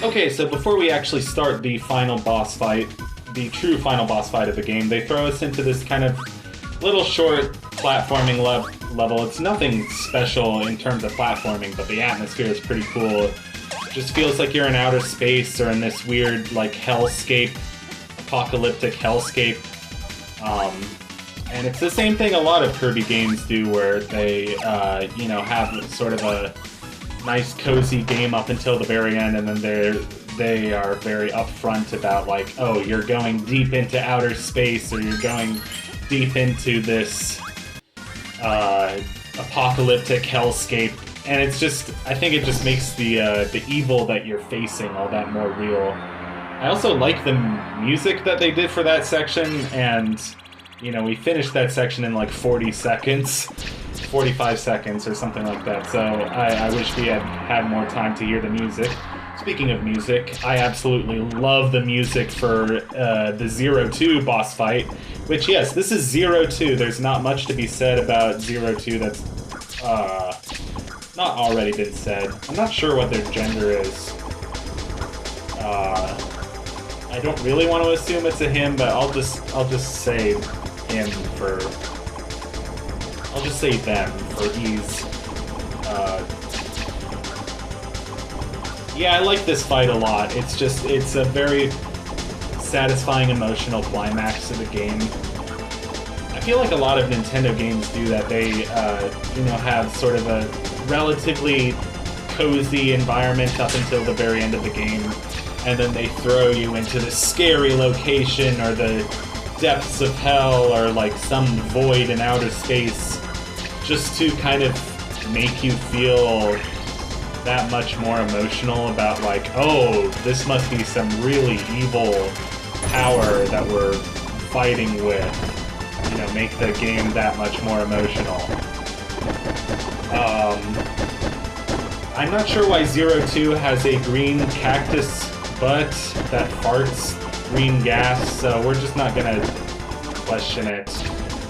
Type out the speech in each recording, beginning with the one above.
Okay, so before we actually start the final boss fight, the true final boss fight of the game, they throw us into this kind of little short platforming level. It's nothing special in terms of platforming, but the atmosphere is pretty cool. It just feels like you're in outer space or in this weird, like, hellscape, apocalyptic hellscape. And it's the same thing a lot of Kirby games do, where they, have sort of a nice, cozy game up until the very end, and then they are very upfront about, like, oh, you're going deep into outer space, or you're going deep into this apocalyptic hellscape, and it's just, I think it just makes the evil that you're facing all that more real. I also like the music that they did for that section, and, we finished that section in like 40 seconds. 45 seconds or something like that, so I wish we had more time to hear the music. Speaking of music, I absolutely love the music for the 0-2 boss fight, which, yes, this is 0-2. There's not much to be said about 0-2 that's not already been said. I'm not sure what their gender is. I don't really want to assume it's a him, but I'll just say him for... I'll just say them for ease. Yeah, I like this fight a lot. It's a very satisfying emotional climax to the game. I feel like a lot of Nintendo games do that. They, have sort of a relatively cozy environment up until the very end of the game, and then they throw you into the scary location or the depths of hell or like some void in outer space, just to kind of make you feel that much more emotional about, like, oh, this must be some really evil power that we're fighting with. Make the game that much more emotional. I'm not sure why 0-2 has a green cactus butt that farts green gas, so we're just not gonna question it.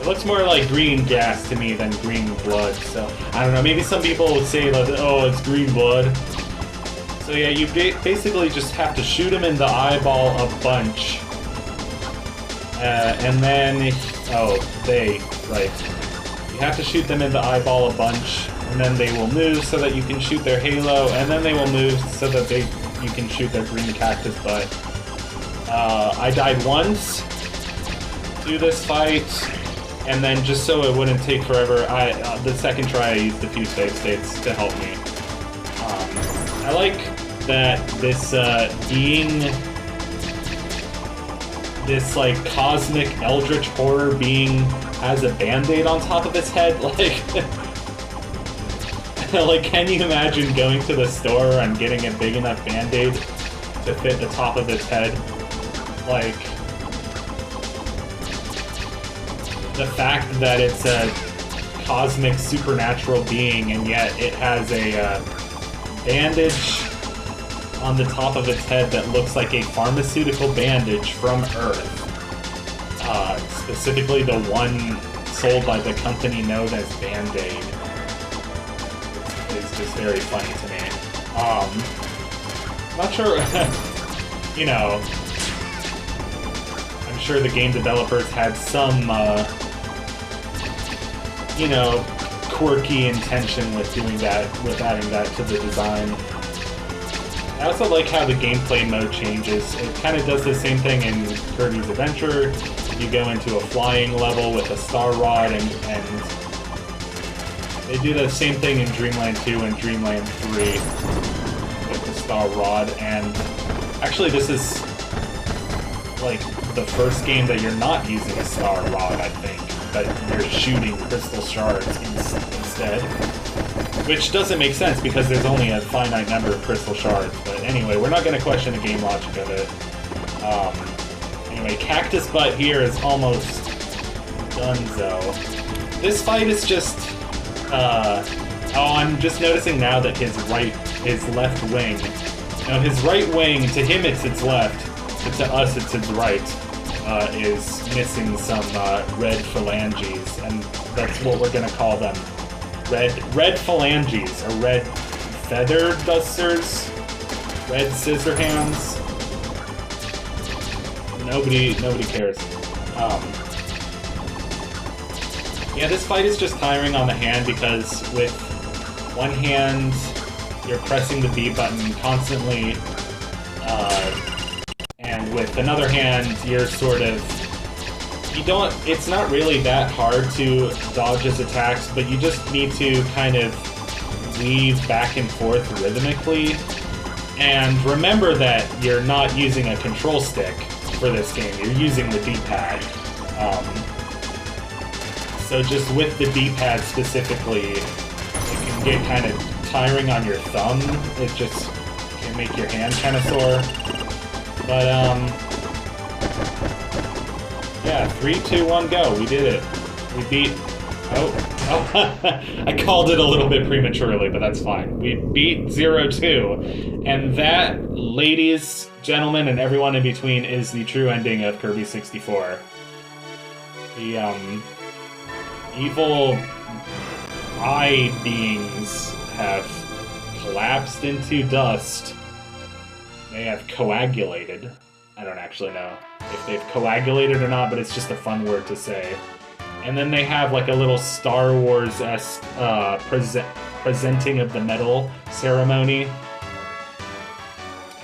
It looks more like green gas to me than green blood, so I don't know, maybe some people would say that, oh, it's green blood. So yeah, you basically just have to shoot him in the eyeball a bunch. And then, you have to shoot them in the eyeball a bunch, and then they will move so that you can shoot their halo, and then they will move so that you can shoot their green cactus butt. I died once to this fight, and then just so it wouldn't take forever, the second try I used a few save states to help me. I like that this being... this, like, cosmic eldritch horror being has a band-aid on top of its head, like... like, can you imagine going to the store and getting a big enough band-aid to fit the top of its head? Like... the fact that it's a cosmic supernatural being and yet it has a bandage on the top of its head that looks like a pharmaceutical bandage from Earth. Specifically the one sold by the company known as Band-Aid. It's just very funny to me. Not sure, I'm sure the game developers had some, quirky intention with doing that, with adding that to the design. I also like how the gameplay mode changes. It kind of does the same thing in Kirby's Adventure. You go into a flying level with a star rod, and they do the same thing in Dreamland 2 and Dreamland 3 with the star rod. And actually, this is like the first game that you're not using a star rod, I think, but you're shooting crystal shards instead. Which doesn't make sense because there's only a finite number of crystal shards. But anyway, we're not going to question the game logic of it. Anyway, Cactus Butt here is almost donezo. This fight is just... I'm just noticing now that his left wing... Now, his right wing, to him it's its left, but to us it's its right, is missing some red phalanges, and that's what we're going to call them. Red phalanges, or red feather dusters, Red Scissorhands. Nobody cares. Yeah, this fight is just tiring on the hand because with one hand you're pressing the B button constantly, and with another hand you're sort of... It's not really that hard to dodge his attacks, but you just need to kind of weave back and forth rhythmically. And remember that you're not using a control stick for this game, you're using the D-pad. So just with the D-pad specifically, it can get kind of tiring on your thumb. It just can make your hand kind of sore. But, yeah, 3, 2, 1, go. We did it. We beat... Oh. I called it a little bit prematurely, but that's fine. We beat 0-2. And that, ladies, gentlemen, and everyone in between, is the true ending of Kirby 64. The, evil eye beings have collapsed into dust. They have coagulated. I don't actually know if they've coagulated or not, but it's just a fun word to say. And then they have like a little Star Wars-esque presenting of the medal ceremony.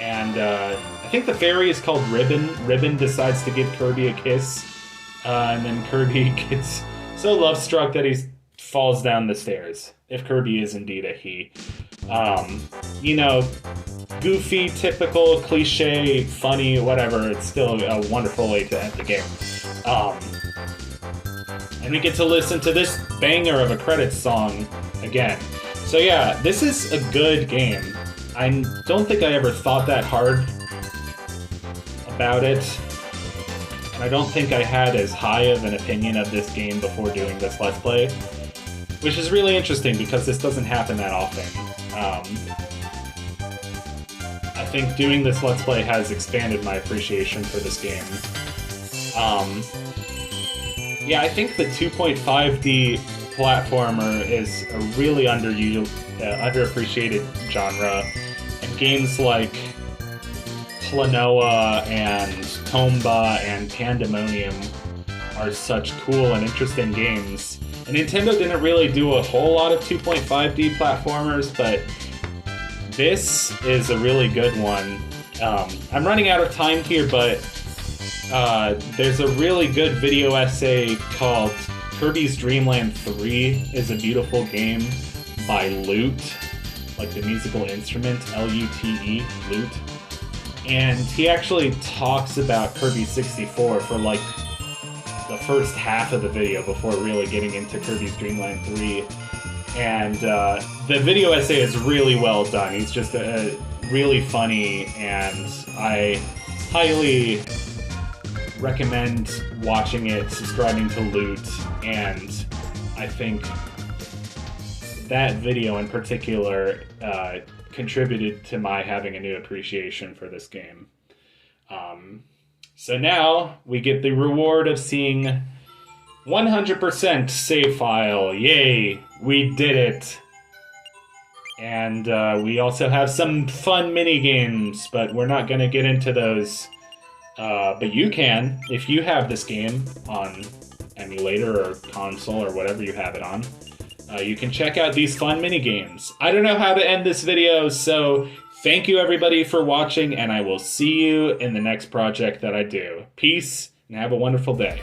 And I think the fairy is called Ribbon. Ribbon decides to give Kirby a kiss. And then Kirby gets so love-struck that he falls down the stairs. If Kirby is indeed a he. You know, goofy, typical, cliche, funny, whatever. It's still a wonderful way to end the game. And we get to listen to this banger of a credits song again. So yeah, this is a good game. I don't think I ever thought that hard about it. And I don't think I had as high of an opinion of this game before doing this Let's Play. Which is really interesting because this doesn't happen that often. I think doing this Let's Play has expanded my appreciation for this game. Yeah, I think the 2.5D platformer is a really underappreciated genre, and games like Klonoa and Tomba and Pandemonium are such cool and interesting games. And Nintendo didn't really do a whole lot of 2.5D platformers, but this is a really good one. I'm running out of time here, but there's a really good video essay called Kirby's Dream Land 3 is a Beautiful Game by Lute, like the musical instrument, L-U-T-E, Lute. And he actually talks about Kirby 64 for like the first half of the video before really getting into Kirby's Dream Land 3. And the video essay is really well done. He's just really funny, and I highly recommend watching it, subscribing to Loot, and I think that video in particular contributed to my having a new appreciation for this game. So now we get the reward of seeing 100% save file. Yay, we did it. And we also have some fun mini games, but we're not going to get into those. But you can, if you have this game on emulator or console or whatever you have it on. You can check out these fun mini games. I don't know how to end this video, so thank you everybody for watching, and I will see you in the next project that I do. Peace, and have a wonderful day.